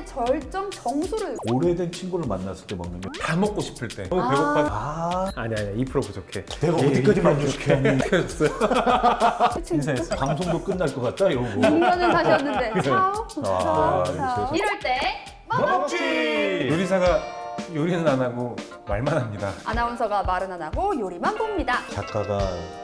입맛의 절정 정수를. 오래된 친구를 만났을 때 먹는 게 다 먹고 싶을 때 너무 배고파서 아, 아니야 2% 부족해. 내가 어디까지 만족해 하니 인사했어. 방송도 끝날 것 같다 이러고 6년을 사셨는데 차오? 아, 차오. 이럴 때 먹지. 요리사가 요리는 안 하고 말만 합니다. 아나운서가 말은 안 하고 요리만 봅니다. 작가가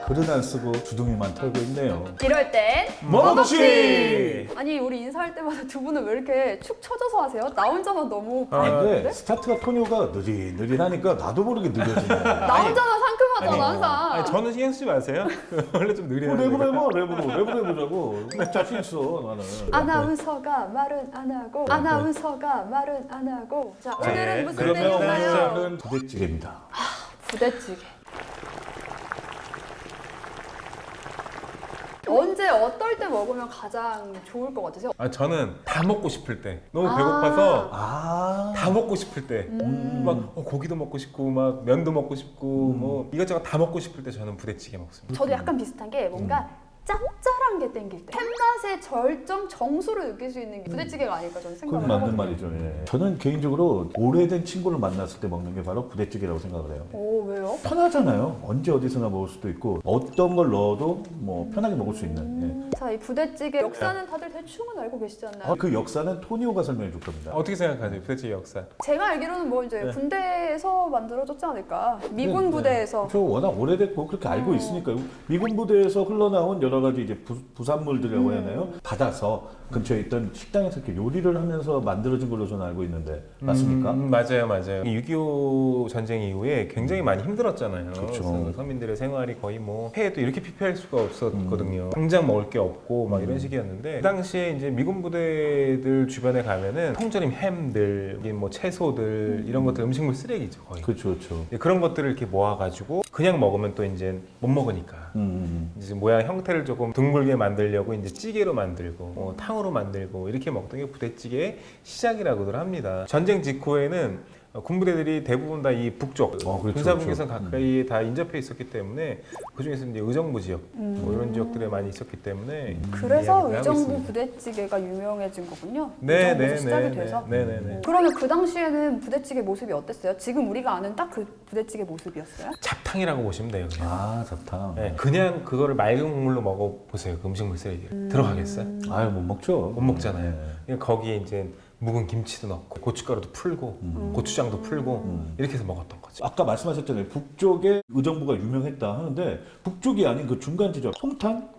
글은 안 쓰고 주둥이만 털고 있네요. 이럴 땐 먹지. 아니 우리 인사할 때마다 두 분은 왜 이렇게 축 처져서 하세요? 나 혼자만 너무 근데 스타트가 토니오가 느릿느릿하니까 나도 모르게 느려지네. 나 혼자만 상큼하잖아 항상. 아니 저는 신경 쓰지 마세요. 원래 좀 느리는. 랩으로 해보자고. 자신 있어 나는. 아나운서가 말은 안 하고 아나운서가 말은 안 하고. 자 오늘은 무슨 그러면 오늘 메뉴인가요? 시작은 부대찌개입니다. 부대찌개. 언제 어떨 때 먹으면 가장 좋을 것 같으세요? 아 저는 다 먹고 싶을 때 너무 배고파서 아, 다 먹고 싶을 때 막 고기도 먹고 싶고 막 면도 먹고 싶고 뭐 이것저것 다 먹고 싶을 때 저는 부대찌개 먹습니다. 저도 약간 비슷한 게 뭔가 짭짤한 게 땡길 때 캔맛의 절정 정수를 느낄 수 있는 게 부대찌개가 아닐까 저는 그건 생각을 맞는 하거든요. 말이죠. 예. 저는 개인적으로 오래된 친구를 만났을 때 먹는 게 바로 부대찌개라고 생각을 해요. 오 왜요? 편하잖아요. 언제 어디서나 먹을 수도 있고 어떤 걸 넣어도 뭐 편하게 먹을 수 있는. 자 이 부대찌개 역사는 다들 대충은 알고 계시지 않나요? 그 역사는 토니오가 설명해 줄 겁니다. 어떻게 생각하세요? 부대찌개 역사. 제가 알기로는 뭐 이제 네. 군대에서 만들어졌지 않을까? 미군 네, 부대에서. 저 워낙 오래됐고 그렇게 알고 있으니까요. 미군 부대에서 흘러나온 여러 가지 이제 부산물들이라고 해야 하나요? 받아서 근처에 있던 식당에서 이렇게 요리를 하면서 만들어진 걸로 저는 알고 있는데 맞습니까? 맞아요. 6.25 전쟁 이후에 굉장히 많이 힘들었잖아요. 그렇죠. 그래서 서민들의 생활이 거의 뭐 폐에도 이렇게 피폐할 수가 없었거든요. 당장 먹을 게 없고 막 이런 시기였는데 그 당시에 이제 미군 부대들 주변에 가면은 통조림 햄들, 뭐 채소들 이런 것들 음식물 쓰레기죠 거의. 그렇죠, 그렇죠. 그런 것들을 이렇게 모아가지고 그냥 먹으면 또 이제 못 먹으니까 이제 모양 형태를 조금 둥글게 만들려고 이제 찌개로 만들고 탕으로 만들고 이렇게 먹던 게 부대찌개의 시작이라고들 합니다. 전쟁 직후에는 군부대들이 대부분 다 이 북쪽 그렇죠, 군사분계선 그렇죠. 가까이에 다 인접해 있었기 때문에 그 중에서 이제 의정부 지역 뭐 이런 지역들에 많이 있었기 때문에 그래서 이야기를 하고 의정부 있습니다. 부대찌개가 유명해진 거군요. 네, 의정부에서 네, 시작이 네, 돼서. 네. 그러면 그 당시에는 부대찌개 모습이 어땠어요? 지금 우리가 아는 딱 그 부대찌개 모습이었어요? 잡탕이라고 보시면 돼요. 그냥. 아, 좋다. 네, 그냥 그거를 맑은 국물로 먹어보세요. 그 음식물 쓰레기를. 들어가겠어요? 아유, 못 먹죠. 못 먹잖아요. 네. 그러니까 거기에 이제 묵은 김치도 넣고 고춧가루도 풀고 고추장도 풀고 이렇게 해서 먹었던 거죠. 아까 말씀하셨잖아요. 북쪽에 의정부가 유명했다 하는데 북쪽이 아닌 그 중간 지역 송탄?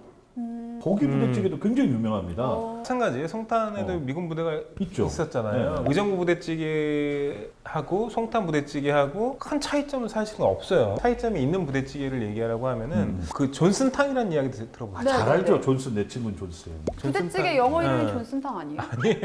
거기 부대찌개도 굉장히 유명합니다. 마찬가지예요. 송탄에도 미군 부대가 있죠. 있었잖아요. 네. 의정부 부대찌개하고 송탄 부대찌개하고 큰 차이점은 사실은 없어요. 차이점이 있는 부대찌개를 얘기하라고 하면은 그 존슨탕이라는 이야기 들어보셨어요? 네, 잘 네, 알죠. 네. 존슨 내 친구는 존슨. 부대찌개 영어 이름이 네. 존슨탕 아니에요?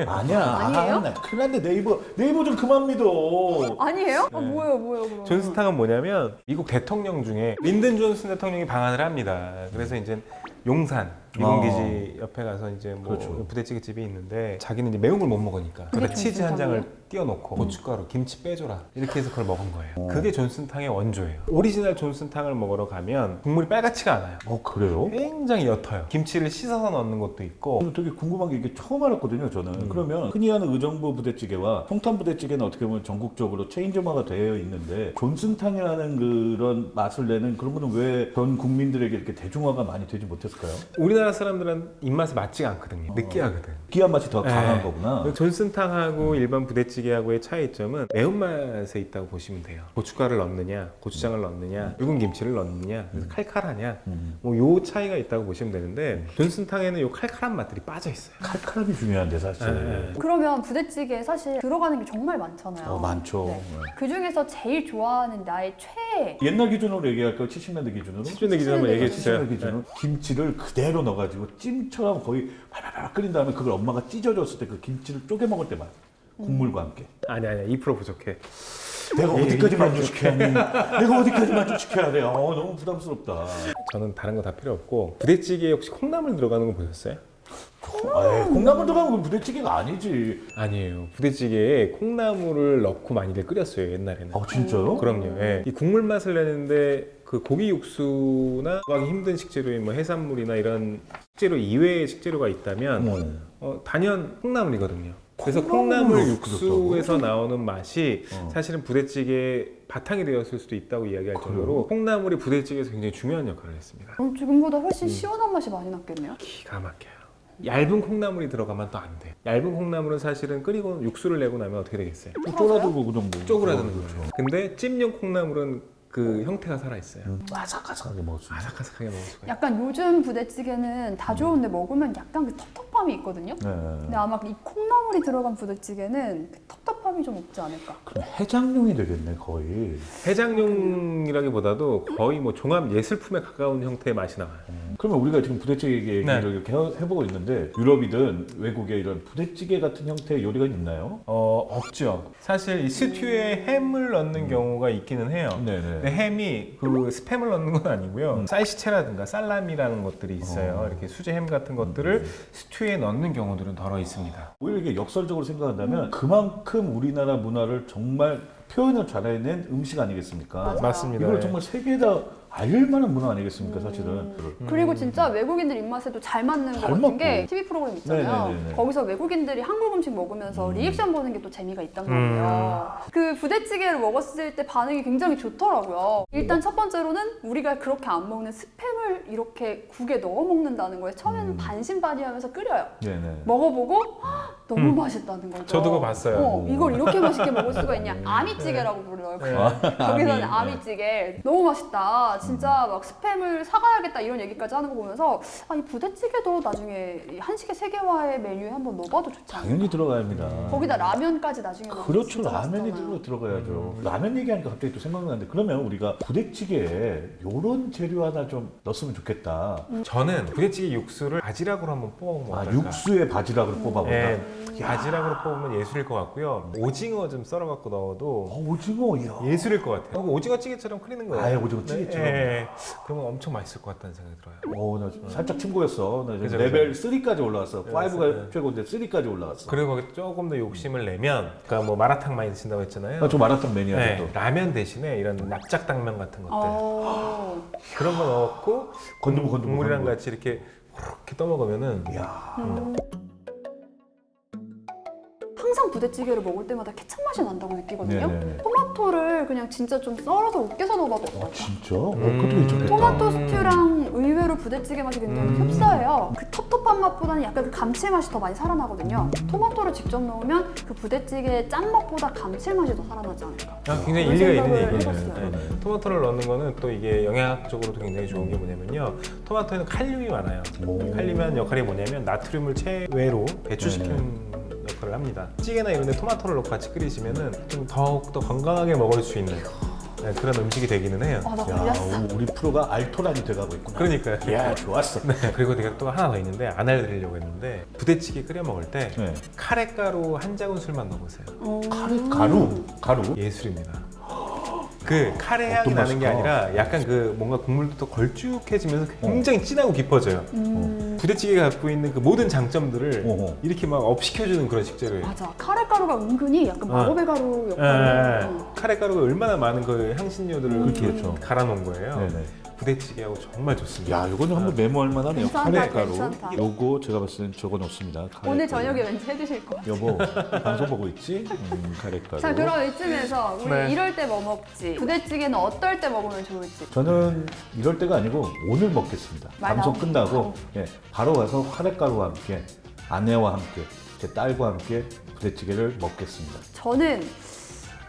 아니야. 아니에요? 나 큰일 났네. 네이버 좀 그만 믿어. 아니에요? 네. 뭐예요 그럼? 존슨탕은 뭐냐면 미국 대통령 중에 린든 존슨 대통령이 방한을 합니다. 그래서 이제 용산 미군기지 옆에 가서 이제 뭐 그렇죠. 부대찌개 집이 있는데 자기는 이제 매운 걸 못 먹으니까 그게 그러다 치즈 한 존슨탕이에요? 장을 띄워놓고 고춧가루, 김치 빼줘라 이렇게 해서 그걸 먹은 거예요. 그게 존슨탕의 원조예요. 오리지널 존슨탕을 먹으러 가면 국물이 빨갛지가 않아요. 그래요? 굉장히 옅어요. 김치를 씻어서 넣는 것도 있고 저는 되게 궁금한 게 이게 처음 알았거든요. 저는. 그러면 흔히 하는 의정부 부대찌개와 송탄 부대찌개는 어떻게 보면 전국적으로 체인점화가 되어 있는데 존슨탕이라는 그런 맛을 내는 그런 거는 왜 전 국민들에게 이렇게 대중화가 많이 되지 못했을까요? 우리나라 사람들은 입맛에 맞지가 않거든요. 느끼하거든. 기한 맛이 더 강한 네. 거구나. 존슨탕하고 일반 부대찌개하고의 차이점은 매운맛에 있다고 보시면 돼요. 고춧가루를 넣느냐, 고추장을 넣느냐, 붉은 김치를 넣느냐, 그래서 칼칼하냐, 뭐 요 차이가 있다고 보시면 되는데 존슨탕에는 요 칼칼한 맛들이 빠져 있어요. 칼칼함이 중요한데 사실. 네. 그러면 부대찌개에 사실 들어가는 게 정말 많잖아요. 많죠. 네. 그 중에서 제일 좋아하는 나의 최애. 옛날 기준으로 얘기할까요? 70년대 기준으로? 70년대 기준 한번 얘기해 주세요. 70년대 기준으로 김치를 그대로 넣어가지고 찜처럼 거의 발발발 끓인 다음에 그걸 엄마가 찢어줬을 때 그 김치를 쪼개 먹을 때 맛. 국물과 함께. 아니야 2% 부족해. 내가 어디까지 만족시켜야 하니? 내가 어디까지 만족시켜야 돼? 너무 부담스럽다. 저는 다른 거 다 필요 없고 부대찌개에 혹시 콩나물 들어가는 거 보셨어요? 콩나물 들어가면 부대찌개가 아니지. 아니에요. 부대찌개에 콩나물을 넣고 많이들 끓였어요 옛날에는. 진짜요? 그럼요. 예. 이 국물 맛을 내는데 그 고기 육수나 구하기 힘든 식재료인 뭐 해산물이나 이런 식재료 이외의 식재료가 있다면 단연 콩나물이거든요. 그래서 콩나물을 콩나물 넣고 끓였다고? 육수에서 나오는 맛이 어. 사실은 부대찌개 바탕이 되었을 수도 있다고 이야기할 정도로 콩나물이 부대찌개에서 굉장히 중요한 역할을 했습니다. 그럼 지금보다 훨씬 시원한 맛이 많이 났겠네요. 기가 막혀요. 얇은 콩나물이 들어가면 또 안 돼. 얇은 콩나물은 사실은 끓이고 육수를 내고 나면 어떻게 되겠어요? 쪼라들고 그 정도. 쪼그라드는 거죠. 근데 찜용 콩나물은 그 형태가 살아있어요. 아삭아삭하게 먹을 수 있어요. 아삭아삭하게 먹을 수가 있어요. 약간 요즘 부대찌개는 다 좋은데 먹으면 약간 그 텁텁함이 있거든요. 네. 근데 아마 이 콩나물이 들어간 부대찌개는 그 텁텁함이 좀 없지 않을까. 그럼 해장용이 되겠네 거의. 해장용이라기보다도 거의 뭐 종합 예술품에 가까운 형태의 맛이 나와요. 그러면 우리가 지금 부대찌개 얘기를 네. 이렇게 해보고 있는데 유럽이든 외국에 이런 부대찌개 같은 형태의 요리가 있나요? 없죠. 사실 이 스튜에 햄을 넣는 경우가 있기는 해요. 네네. 근데 햄이 그 스팸을 넣는 건 아니고요. 살시체라든가 살라미라는 것들이 있어요. 이렇게 수제 햄 같은 것들을 스튜에 넣는 경우들은 덜어 있습니다. 오히려 이게 역설적으로 생각한다면 그만큼 우리나라 문화를 정말 표현을 잘해낸 음식 아니겠습니까? 맞아요. 맞습니다. 이걸 정말 세계에다 알릴만한 문화 아니겠습니까, 사실은. 그리고 진짜 외국인들 입맛에도 잘 맞는 것 잘 같은 맞고. 게 TV 프로그램 있잖아요. 네네네네. 거기서 외국인들이 한국 음식 먹으면서 리액션 보는 게 또 재미가 있단 말이에요. 그 부대찌개를 먹었을 때 반응이 굉장히 좋더라고요. 일단 첫 번째로는 우리가 그렇게 안 먹는 스팸을 이렇게 국에 넣어 먹는다는 거에 처음에는 반신반의하면서 끓여요. 네네. 먹어보고 헉, 너무 맛있다는 거죠. 저도 그거 봤어요. 이걸 이렇게 맛있게 먹을 수가 있냐? 아미찌개라고 불러요. 거기서는 아미찌개. 너무 맛있다. 진짜 막 스팸을 사가야겠다 이런 얘기까지 하는 거 보면서 이 부대찌개도 나중에 이 한식의 세계화의 메뉴에 한번 넣어봐도 좋지 않을까? 당연히 들어가야 합니다. 거기다 라면까지 나중에 넣으면 그렇죠. 진짜 라면이 맛있잖아요. 들어가야죠. 라면 얘기하니까 갑자기 또 생각나는데 그러면 우리가 부대찌개에 요런 재료 하나 좀 넣었으면 좋겠다. 저는 부대찌개 육수를 바지락으로 한번 뽑아보면 어떨까? 육수에 바지락을 뽑아본다. 네, 바지락으로 뽑으면 예술일 것 같고요. 오징어 좀 썰어갖고 넣어도 오징어, 이야. 예술일 것 같아요. 오징어 찌개처럼 끓이는 거예요. 아예 오징어 찌개처럼. 네, 그러면 엄청 맛있을 것 같다는 생각이 들어요. 나 살짝 친구였어. 나 지금 그죠, 레벨 3까지 올라왔어. 네, 5가 네. 최고인데 3까지 올라왔어. 그리고 거기 조금 더 욕심을 내면, 그러니까 뭐 마라탕 많이 드신다고 했잖아요. 저 마라탕 매니아 네, 또. 라면 대신에 이런 납작당면 같은 것들 그런 거 넣고 건두부 국물이랑 건두부. 같이 이렇게 떠먹으면은 이야. 항상 부대찌개를 먹을 때마다 케찹 맛이 난다고 느끼거든요. 네네. 토마토를 그냥 진짜 좀 썰어서 으깨서 넣어봐도 될것 같아요. 진짜? 그것도 괜찮겠다. 토마토 스튜랑 의외로 부대찌개 맛이 굉장히 흡사해요. 그 텁텁한 맛보다는 약간 그 감칠맛이 더 많이 살아나거든요. 토마토를 직접 넣으면 그 부대찌개의 짠맛보다 감칠맛이 더 살아나지 않을까. 굉장히 그런 일리가 있는 생각을 얘기예요. 해봤어요. 네. 토마토를 넣는 거는 또 이게 영양학적으로도 굉장히 좋은 게 뭐냐면요. 토마토에는 칼륨이 많아요. 칼륨이 하는 역할이 뭐냐면 나트륨을 체외로 배출시키는 역할을 합니다. 찌개나 이런 데 토마토를 넣고 같이 끓이시면은 좀 더욱더 건강하게 먹을 수 있는 그런 음식이 되기는 해요. 나 야, 걸렸어. 우리 프로가 알토란이 돼가고 있구나. 그러니까요. 야, 좋았어. 네, 그리고 제가 또 하나 더 있는데 안 알려드리려고 했는데 부대찌개 끓여 먹을 때 네. 카레가루 한 작은술만 넣어보세요. 가루? 예술입니다. 그 카레 향이 어떤 나는 게 맛일까? 아니라 약간 그 뭔가 국물도 또 걸쭉해지면서 굉장히 진하고 깊어져요. 부대찌개가 갖고 있는 그 모든 장점들을 이렇게 막 업시켜주는 그런 식재료예요. 맞아. 카레가루가 은근히 약간 마법의 가루 예, 역할을 카레가루가 얼마나 많은 그 향신료들을 그렇죠. 갈아놓은 거예요. 네네. 부대찌개하고 정말 좋습니다. 야, 이거는 한번 메모할 만하네요. 괜찮다, 카레가루. 괜찮다. 요거 제가 봤을 땐 적어 놓습니다. 오늘 저녁에 왠지 해주실 것 같아요. 여보, 방송 보고 있지? 카레가루. 자, 그럼 이쯤에서 우리 네. 이럴 때 뭐 먹지? 부대찌개는 어떨 때 먹으면 좋을지? 저는 이럴 때가 아니고 오늘 먹겠습니다. 말 방송 나오네. 끝나고 바로 가서 카레가루와 함께 아내와 함께 제 딸과 함께 부대찌개를 먹겠습니다. 저는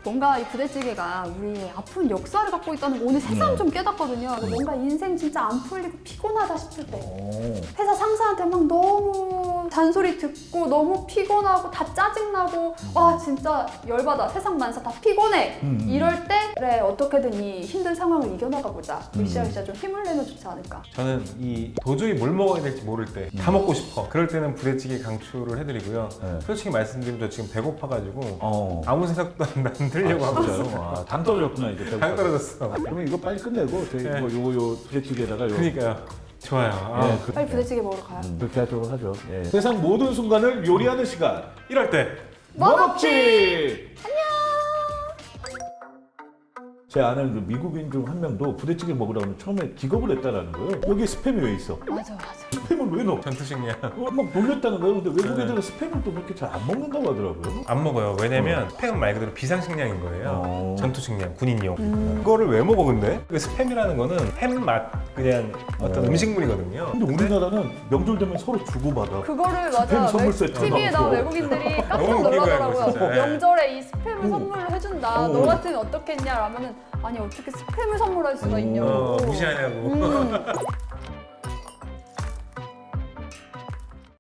뭔가 이 부대찌개가 우리의 아픈 역사를 갖고 있다는 거 오늘 새삼 좀 깨닫거든요. 뭔가 인생 진짜 안 풀리고 피곤하다 싶을 때 회사 상사한테 막 너무 잔소리 듣고 너무 피곤하고 다 짜증나고 와 진짜 열받아 세상 만사 다 피곤해 이럴 때 그래 어떻게든 이 힘든 상황을 이겨나가보자 으쌰으쌰 좀 힘을 내면 좋지 않을까. 저는 이 도저히 뭘 먹어야 될지 모를 때 다 먹고 싶어. 그럴 때는 부대찌개 강추를 해드리고요. 네. 솔직히 말씀드리면 저 지금 배고파가지고 아무 아무 생각도 안 들려고 하고 있어요. 진짜요? 당 떨어졌구나 이제. 당 떨어졌어. 그러면 이거 빨리 끝내고 저희 네. 요 부대찌개에다가 요 그러니까요. 좋아요. 예, 빨리 부대찌개 먹으러 가요. 그렇게 하도록 하죠. 예. 세상 모든 순간을 요리하는 시간. 이럴 때 뭐 먹지? 제 아는 그 미국인 중 한 명도 부대찌개 먹으라고 하면 처음에 기겁을 했다라는 거예요. 여기 스팸이 왜 있어? 맞아 맞아. 스팸을 왜 넣어? 전투식량. 막 놀랬다는 거예요. 근데 외국 애들은 스팸을 또 그렇게 잘 안 먹는다고 하더라고요. 안 먹어요. 왜냐면 스팸은 말 그대로 비상식량인 거예요. 어. 전투식량, 군인용. 그거를 왜 먹어 근데? 그 스팸이라는 거는 햄 맛 그냥 어떤 음식물이거든요. 근데 우리나라는 명절 되면 서로 주고받아. 그거를 스팸 맞아. 선물 세트 TV에 나온 나오고. 외국인들이 깜짝 너무 웃긴 거예요, 놀라더라고요. 진짜. 명절에 이 스팸을 선물로 해준다. 어. 너 같으면 어떻겠냐? 라면은 아니 어떻게 스팸을 선물할 수가 있냐고. 무시하냐고.